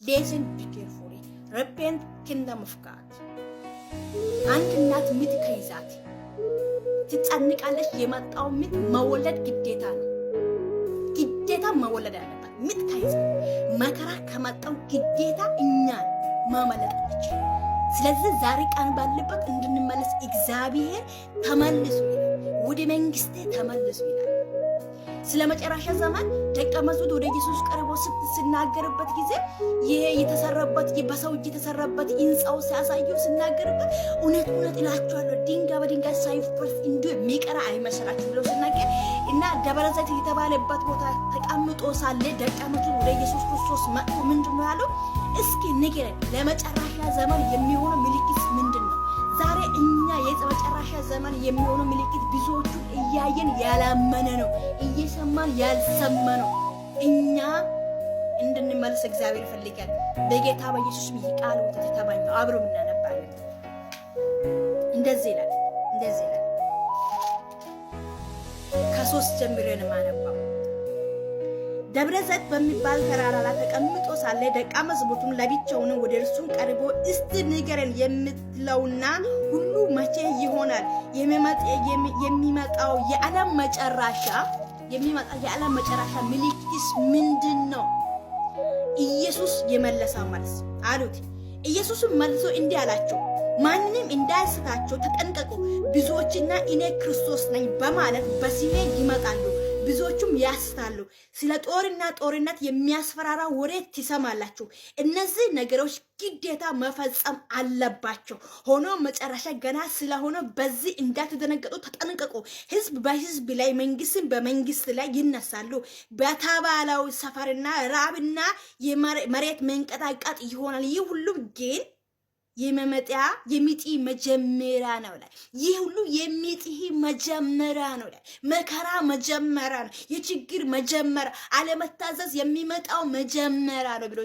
Listen carefully. Repent, kingdom of God. አንድ እናት ምጥ ከይዛት ትጸንቃለች። የመጣው ምጥ መወለድ ግዴታ ነው። ግዴታ መወለድ አለበት። ምጥ ከይዛት መከራ ከመጣው ግዴታ እኛን ማመለጥ አለች። ስለዚህ ዛሬ ቀን ባለበት እንድንመለስ እግዚአብሔር ተመልሱ ይላል። ወደ መንግስቴ ተመልሱ ይላል። ስለ መጨረሻ ዘመን ደቀ መዛሙርት ወደ ኢየሱስ ቀርበው ሲናገርበት ጊዜ ይሄ የተሰራበት በሰው እጅ የተሰራበት ሕንጻው ሲያሳየው ሲናገርበት እውነት እውነት እላችኋለሁ ድንጋይ በድንጋይ ሳይፈርስ እንዲሁ የሚቀር አይመስላችሁ ብሎ ሲናገር እና ደብረ ዘይት የተባለበት ቦታ ተቀምጦ ሳለ ደቀ መዛሙርት ወደ ኢየሱስ ክርስቶስ መጥቶ ምንድነው ያለው? እስኪ ንገረን ለመጨረሻ ዘመን የሚሆነው ምልክት ምንድነው? ዛሬ እኛ የመጨረሻ ዘመን የሚሆነው ምልክት ብዙዎቹ እያየን ያላመነ ነው፣ እየሰማን ያልሰማ ነው። እኛ እንድንመለስ እግዚአብሔር ይፈልጋል። በጌታ በኢየሱስ ቃል ወተት ተባኘው አብሮ እናነባለን። እንደዚህ ይላል ከ3 ጀምሮ ነው ማነባው። ደብረ ዘይት በሚባል ተራራ ላይ ተቀምጦ ሳለ ደቀ መዛሙርቱም ለብቻውን ወደ እርሱ ቀርቦ እስቲ ንገረን የምትለውና ሁሉ መቼ ይሆናል? የሚመጣው የዓለም መጨረሻ ምልክትስ ምንድነው? ኢየሱስ የመለሰው መልስ አሉት። ኢየሱስም መልሶ እንዲህ አላቸው፣ ማንንም እንዳያስታቸው ተጠንቀቁ። ብዙዎችና እኔ ክርስቶስ ነኝ በማለት በስሜ ይመጣሉ፣ ብዙዎቹም ያስታሉ። ስለ ጦርነት የሚያስፈራራ ወሬ ትሰማላችሁ። እነዚህ ነገሮች ግዴታ መፈጸም አለባቸው። ሆኖ መጨረሻ ገና ስለሆነ በዚህ እንዳትደነገጡ ተጠንቀቁ። ሕዝብ በሕዝብ ላይ መንግስትን በመንግስት ላይ ይነሳሉ። በተባለው ሰፈርና ራብና የመሬት መንቀጥቀጥ ይሆናል። ይህ ሁሉ ግን የሚጢ መጀመሪያ ነው ላይ ይህ ሁሉ የሚጢ መጀመሪያ ነው ላይ መከራ መጀመሪያ ነው። የችግር መጀመሪያ አለመታዘዝ የሚመጣው መጀመሪያ ነው ብሎ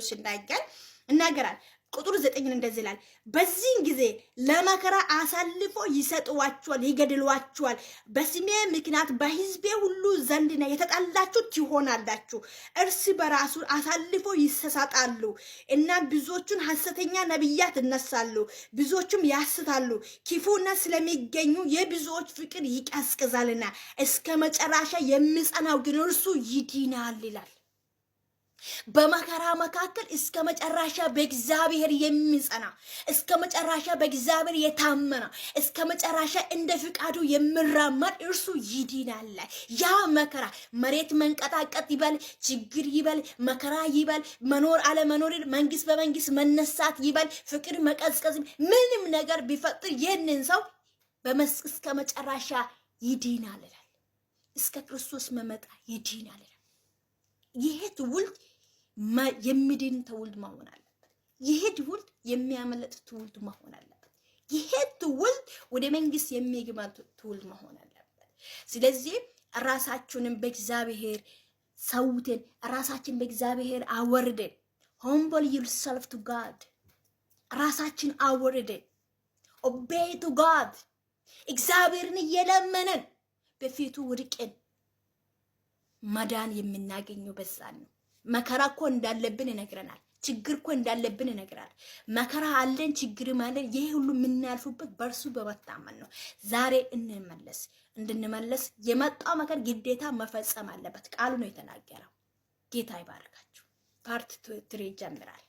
ይናገራል። ቁጥር 9 እንደዚህ ይላል፣ በዚህ ጊዜ ለመከራ አሳልፎ ይሰጧቸዋል፣ ይገድሏቸዋል። በስሜ ምክንያት በሕዝቤ ሁሉ ዘንድ የተጠላችሁ ትሆናላችሁ። እርስ በራሱ አሳልፎ ይሰጣሉ እና ብዙዎቹን ሐሰተኛ ነቢያት እነሳሉ፣ ብዙዎቹም ያስታሉ። ክፉነት ስለሚገኙ የብዙዎች ፍቅር ይቀዝቅዛልና እስከ መጨረሻ የሚጸናው ግን እርሱ ይድናል ይላል። በመከራ መካከል እስከ መጨረሻ በእግዚአብሔር የሚጸና እስከ መጨረሻ በእግዚአብሔር የታመነ እስከ መጨረሻ እንደ ፍቃዱ የሚራመድ እርሱ ይድናል። ያ መከራ መሬት መንቀጥቀጥ ይበል፣ ችግር ይበል፣ መከራ ይበል፣ መኖር አለመኖር፣ መንግስት በመንግስት መነሳት ይበል፣ ፍቅር መቀዝቀዝ፣ ምንም ነገር ቢፈጥር ይህንን ሰው እስከ መጨረሻ ይድናል ይላል። እስከ ክርስቶስ መመጣ ይድናል ይላል። ይሄ ትውልድ የሚድን ትውልድ መሆን አለበት። ይሄ ትውልድ የሚያመልጥ ትውልድ መሆን አለበት። ይሄ ትውልድ ወደ መንግስት የሚገባ ትውልድ መሆን አለበት። ስለዚህ ራሳችንን በእግዚአብሔር ሰውተን ራሳችን በእግዚአብሔር አወርደን humble yourself to God ራሳችን አወርደን obey to God እግዚአብሔርን እየለመነን በፊቱ ወድቀን መዳን የምናገኘው በዛን ነው። መከራ እኮ እንዳለብን ይነግረናል። ችግር እኮ እንዳለብን ይነግራል። መከራ አለን፣ ችግርም አለን። ይሄ ሁሉ የምናልፉበት በእርሱ በመታመን ነው። ዛሬ እንድንመለስ የመጣው መከራ ግዴታ መፈጸም አለበት። ቃሉ ነው የተናገረው። ጌታ ይባርካችሁ። ፓርት 3 ይጀምራል።